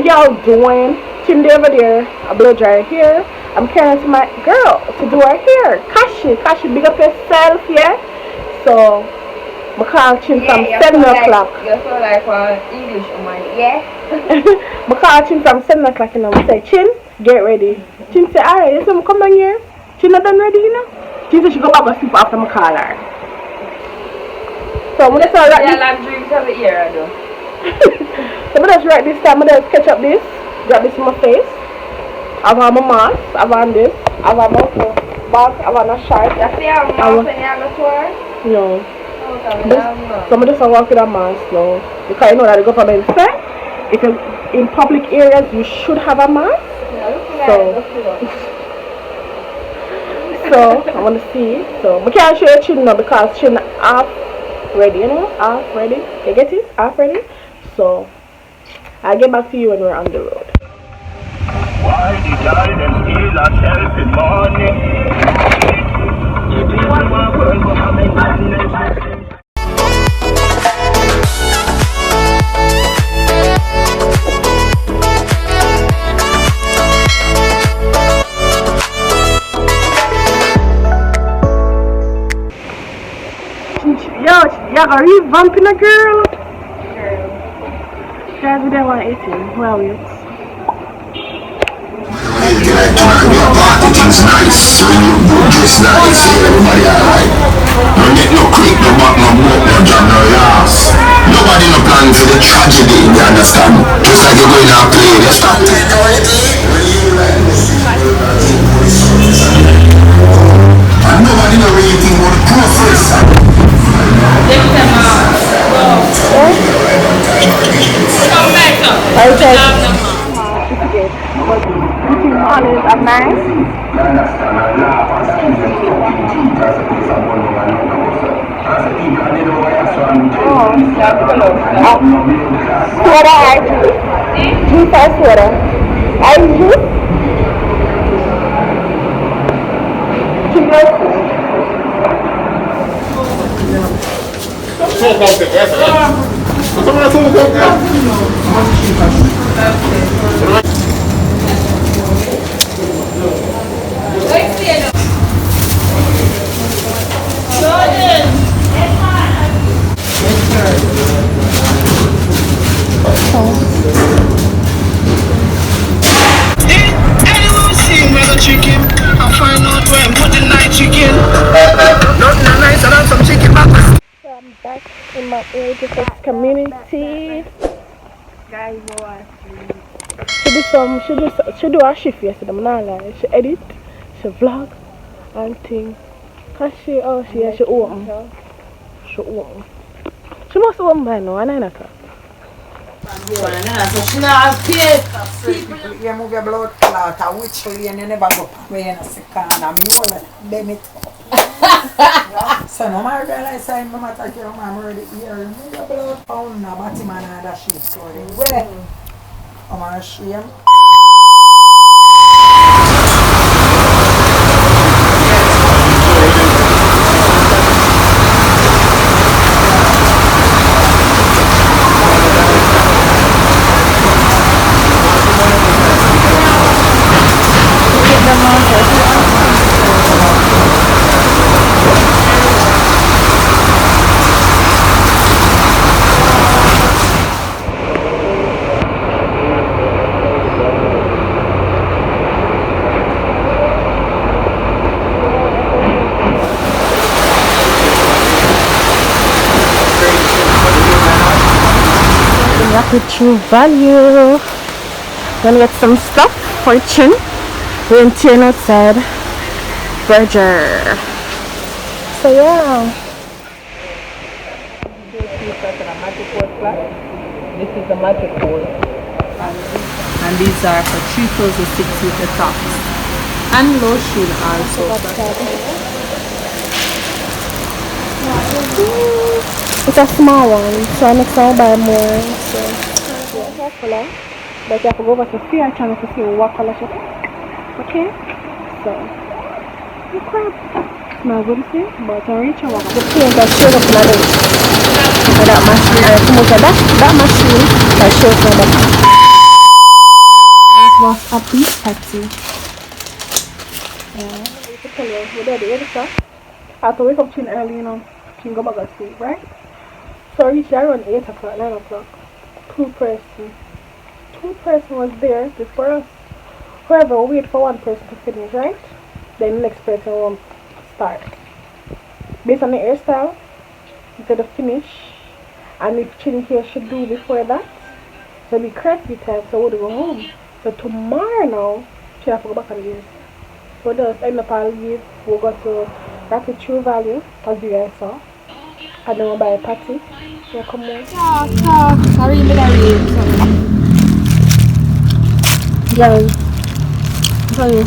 what y'all doing? Chin over there, a blow dryer here. I'm carrying to my girl to do her hair. Kashi, big up yourself, yeah? So, I call Chin from 7 o'clock. You feel like English woman, yeah? I call Chin from 7 o'clock and I say, Chin, get ready. Chin say, alright, you say, come down here. Chin not done ready, you know? Chin said she go back to sleep after I call her. So, I'm going to start right this. Drinks every year, I do. So, I'm going to write this time, I'm going to sketch up this, drop this in my face. I have my mask, I have this, I have my bag, I have a shirt. You see how mask when you have a tour? No. So I'm just walk with a mask now. Because you know that the government said if you're in public areas you should have a mask. So I want to see. So we can't show you chin now because chin half ready, you know? Half ready. You get it? Half ready. So I'll get back to you when we're on the road. Why the guy them steal a helping money? Everyone want world but I make business. Yo, y'all gonna revamping a girl? Guys, we don't want 18. Well, we Things nice, when you do just nice, everybody alright. Don't get no quick, no back, no walk, no jam, no laughs. Nobody no plan for the tragedy, you understand? Just like you're going to play, they start playing and nobody know really think about the process. Olives are nice. Sweater, I juice. Juice or sweater? I juice. Chicken, I'll find out where I'm putting night chicken. Nothing nicer than some chicken back. So I'm back in my area community. Guys, she do a shift yesterday, I'm not lying. She edit, she vlog and thing. Cause she open. She open. She must open by now, 9 o'clock. So she not paid. You move your blood clot, I witch you and you never go away in a second. I'm more them it up. So no matter realize I'm no matter if your mom already here, move your blood pound now, but him and another shit story. Where? I'm on a shame. With true value. Gonna get some stuff for Chin. We're in Chin outside Burger. So yeah. This is the magic board. And these are for 3,006 with the tops. And lotion also. It's a small one, so next time I'll buy more. So yeah, but you have to go over to Fear channel to see what color she has. Okay? So the crap. Smells good to see, but I reach over. The paint that shows up in the day. So that machine, that machine that shows up in the was a beef patty. Yeah. To tell you, we're ready, I have to wake up chin early, you know. Chin go back to sleep, right? So I reached there around 8 o'clock, 9 o'clock. Two person was there before us. However, we wait for one person to finish, right? Then the next person will start. Based on the hairstyle, instead of finish, and if chin hair should do before that, so it'll be crazy time, so we'll go home. So tomorrow now, she have to go back and leave. So just end up I'll leave, we'll go to Rapid True Value, as you guys saw. And then we'll buy a patty. Yeah, come on. Sorry, Guys, sorry.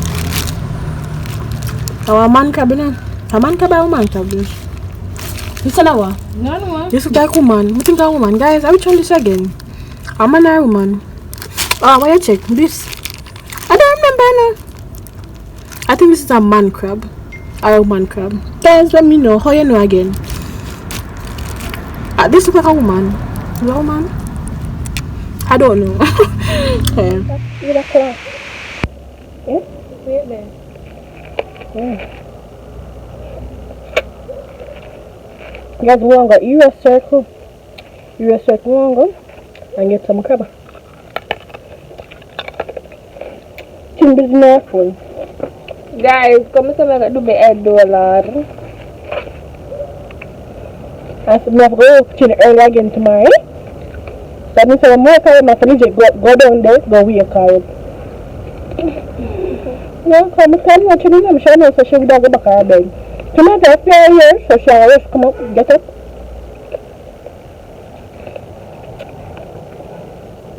Our man crab, you know? A man crab or woman crab, this? This is what? No. This is like a woman. We think a woman. Guys, are we trying this again? A man or a woman? Oh, why you check? This? I don't remember now. I think this is a man crab. Or a woman crab. Guys, let me know. How you know again? This looks like a woman. Is it a woman? I don't know. Okay. Look at that. Yeah? Wait there. Yeah. Guys, we want to go US circle. US circle, we want to go and get some crab. Chin business full. Guys, come to me do my $8. I said, I have to go chin early again tomorrow. That means I'm more tired, my family go down there, go with your car. Yeah, come on, I'm sure I'm so she will go back her bed. Tomorrow, if you're here, so she always come up, get up.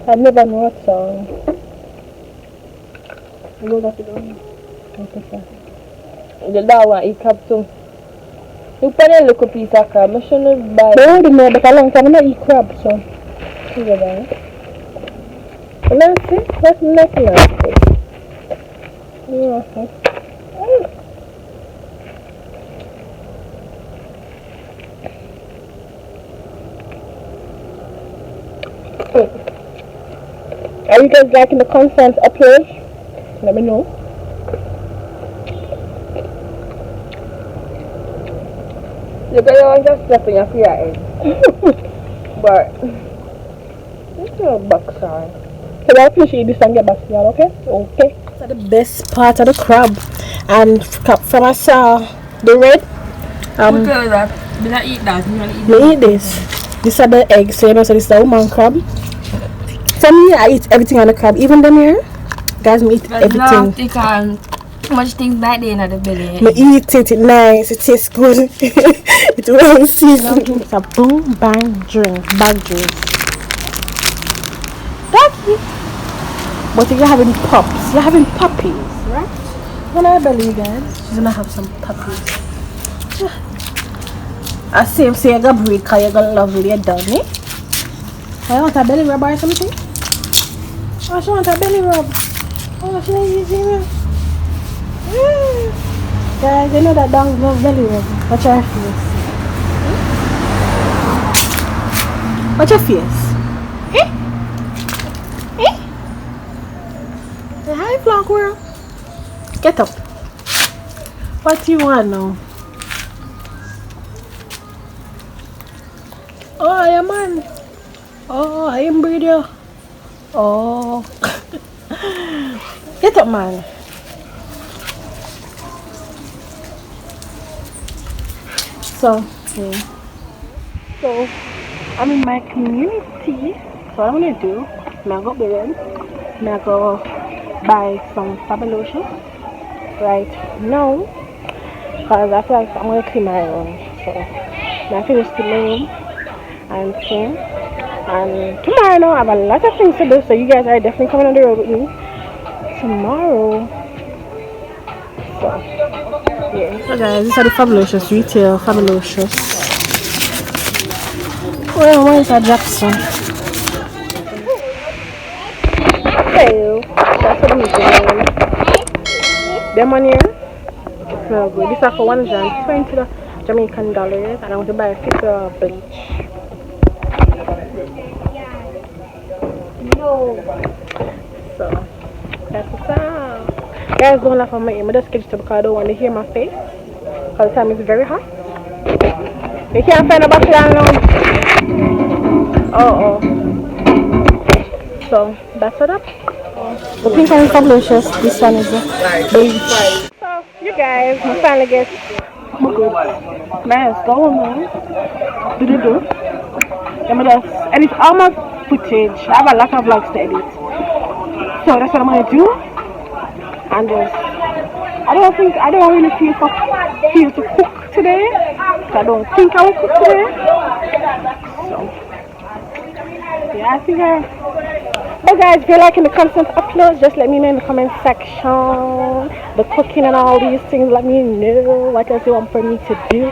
I never know what song. I go back to them. The dog want eat crab too. You put a little piece of crab, I shouldn't buy. I already know, but a long time I don't eat crab, so. Together. And that's it. That's nothing else. Yeah. Are you guys liking the content up here? Let me know. You better just step in your fear. But it's a boxer. So I appreciate this and get back to y'all, okay? Okay. That's the best part of the crab. And from I saw the red. Did I eat that? You eat this. These are the eggs, so you know, so this is the woman crab. For me, I eat everything on the crab, even them here. Guys, me eat everything. Too much things back there in the belly. Me eat it, it's nice, it tastes good. It's well seasoned. It's a boom bang drink, bag drink. That's it. But if you're having pups, you're having puppies, right? When I belly, guys, she's gonna have some puppies. I say you're gonna breed because you're gonna love your dummy. I want a belly rub or something. Oh, she want a belly rub. Oh, she needs to guys, you know that dogs love belly rub. Watch your face. Watch your face. Hi, vlog world. Get up. What do you want now? Oh, yeah, man. Oh, I am breeder. Oh. Get up, man. So, yeah. So, I'm in my community. So, what I'm gonna do, I'm gonna go bed. I'm gonna go buy some fabulotion right now. Because I feel like I'm gonna clean my room. So, I'm gonna finish the room and clean. And tomorrow now I have a lot of things to do, so you guys are definitely coming on the road with me tomorrow. So yeah. So guys, these are the Fabulous retail Fabulous. Well, where is that Jackson? So that's what I'm doing. Them on here, it's not good. These are for $120 Jamaican dollars, and I want to buy a $50 bleach. So That's what's up. Guys, don't laugh at my ear. I just sketched it because I don't want to hear my face. Because the time is very hot. You can't find a backyard now. Oh. So, that's it up. The pink one is fabulosus. This one is beige. So, you guys, we finally get my good. Man, it's going, man. Do. And it's almost footage. I have a lot of vlogs to edit. So that's what I'm gonna do. And I don't really feel to cook today. So I don't think I will cook today. So yeah, I think but guys, if you're liking the content uploads, just let me know in the comment section. The cooking and all these things, let me know what else you want for me to do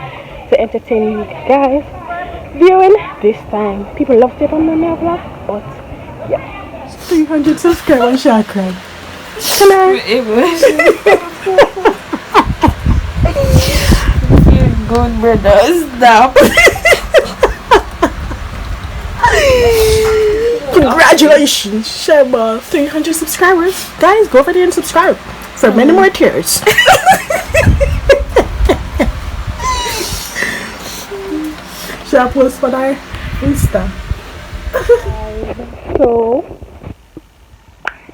to entertain you guys viewing this time. People love to on my vlog, but yeah. 300 subscribers, Shakran. Come on. Good brother, stop. Congratulations, Shema. 300 subscribers. Guys, go over there and subscribe for many more tears. Shall I post for our Insta? So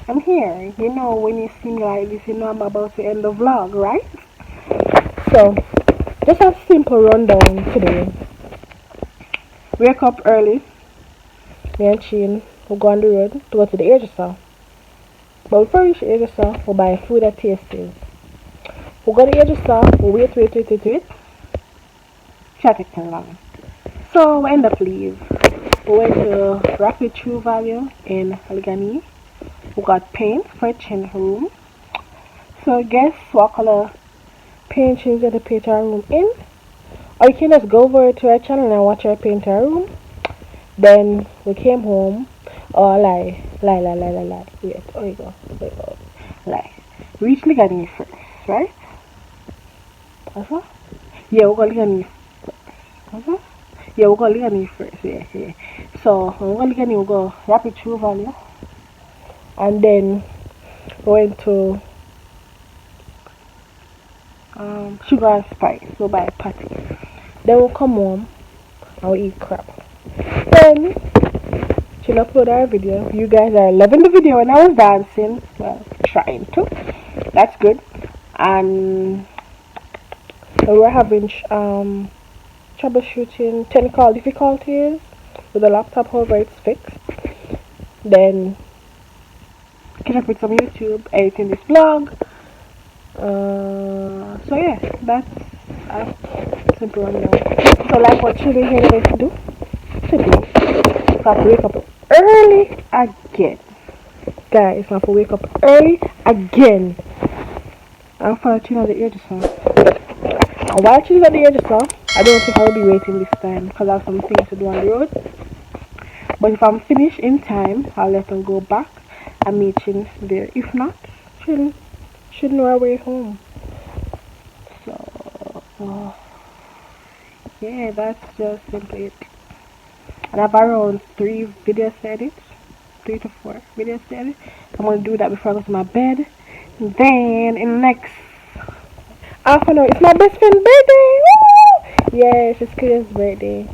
I'm here. You know, when you see me like this, you know I'm about to end the vlog, right? So just a simple rundown today. Wake up early. Me and Chin will go on the road to go to the hairdresser. But before we reach the hairdresser, we'll buy food at Tasties. We'll go to the hairdresser, we'll wait. Traffic too long. So we end up leave. We went to Rapid True Value in Aligani. We got paint for a chin room. So guess what color paint change that the paint our room in? Or you can just go over to our channel and watch our paint our room. Then we came home. Oh, lie. Wait, oh you go. Lie. We reached Ligani first, right? What's yeah, we got Ligani first. Yeah, we'll go Ligani first. Yeah. So when we go Ligani, we'll go Rapid True Value. And then we went to Sugar and Spice. We'll buy a patty. Then we'll come home and we'll eat crab. Then she'll upload our video. You guys are loving the video when I was dancing. Well, trying to. That's good. And we were having troubleshooting technical difficulties with the laptop. However, it's fixed. Then catch up with some YouTube, editing this vlog. So yeah, that's a simple rundown. So like what children here going to do today. So I have to wake up early again. Guys, I have to wake up early again. I'm for Chino at the hairdresser. And while Chino's at the hairdresser, I don't think I will be waiting this time because I have some things to do on the road. But if I'm finished in time, I'll let them go back and meet Chin there. If not, Chin should know our way home. So yeah, that's just simply it. And I have around 3 videos to edit. 3 to 4 videos to edit. I'm gonna do that before I go to my bed. And then in the next half an hour, it's my best friend's birthday. Woo! Yeah, it's Kria's birthday.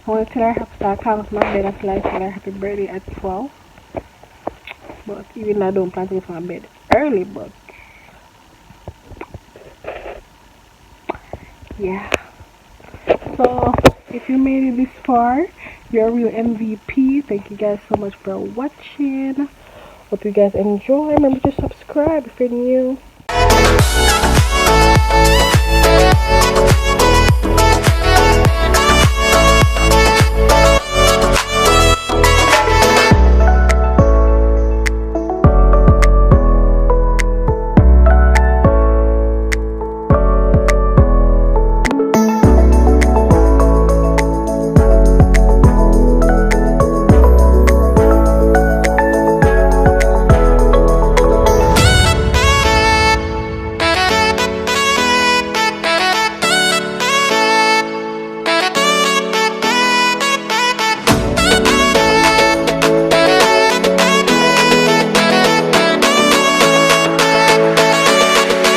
I want to tell her I have to start calling to my bed until I tell her happy birthday at 12. But even I don't plan to go to my bed early, but yeah. So if you made it this far, you're a real MVP. Thank you guys so much for watching. Hope you guys enjoy. Remember to subscribe if you're new.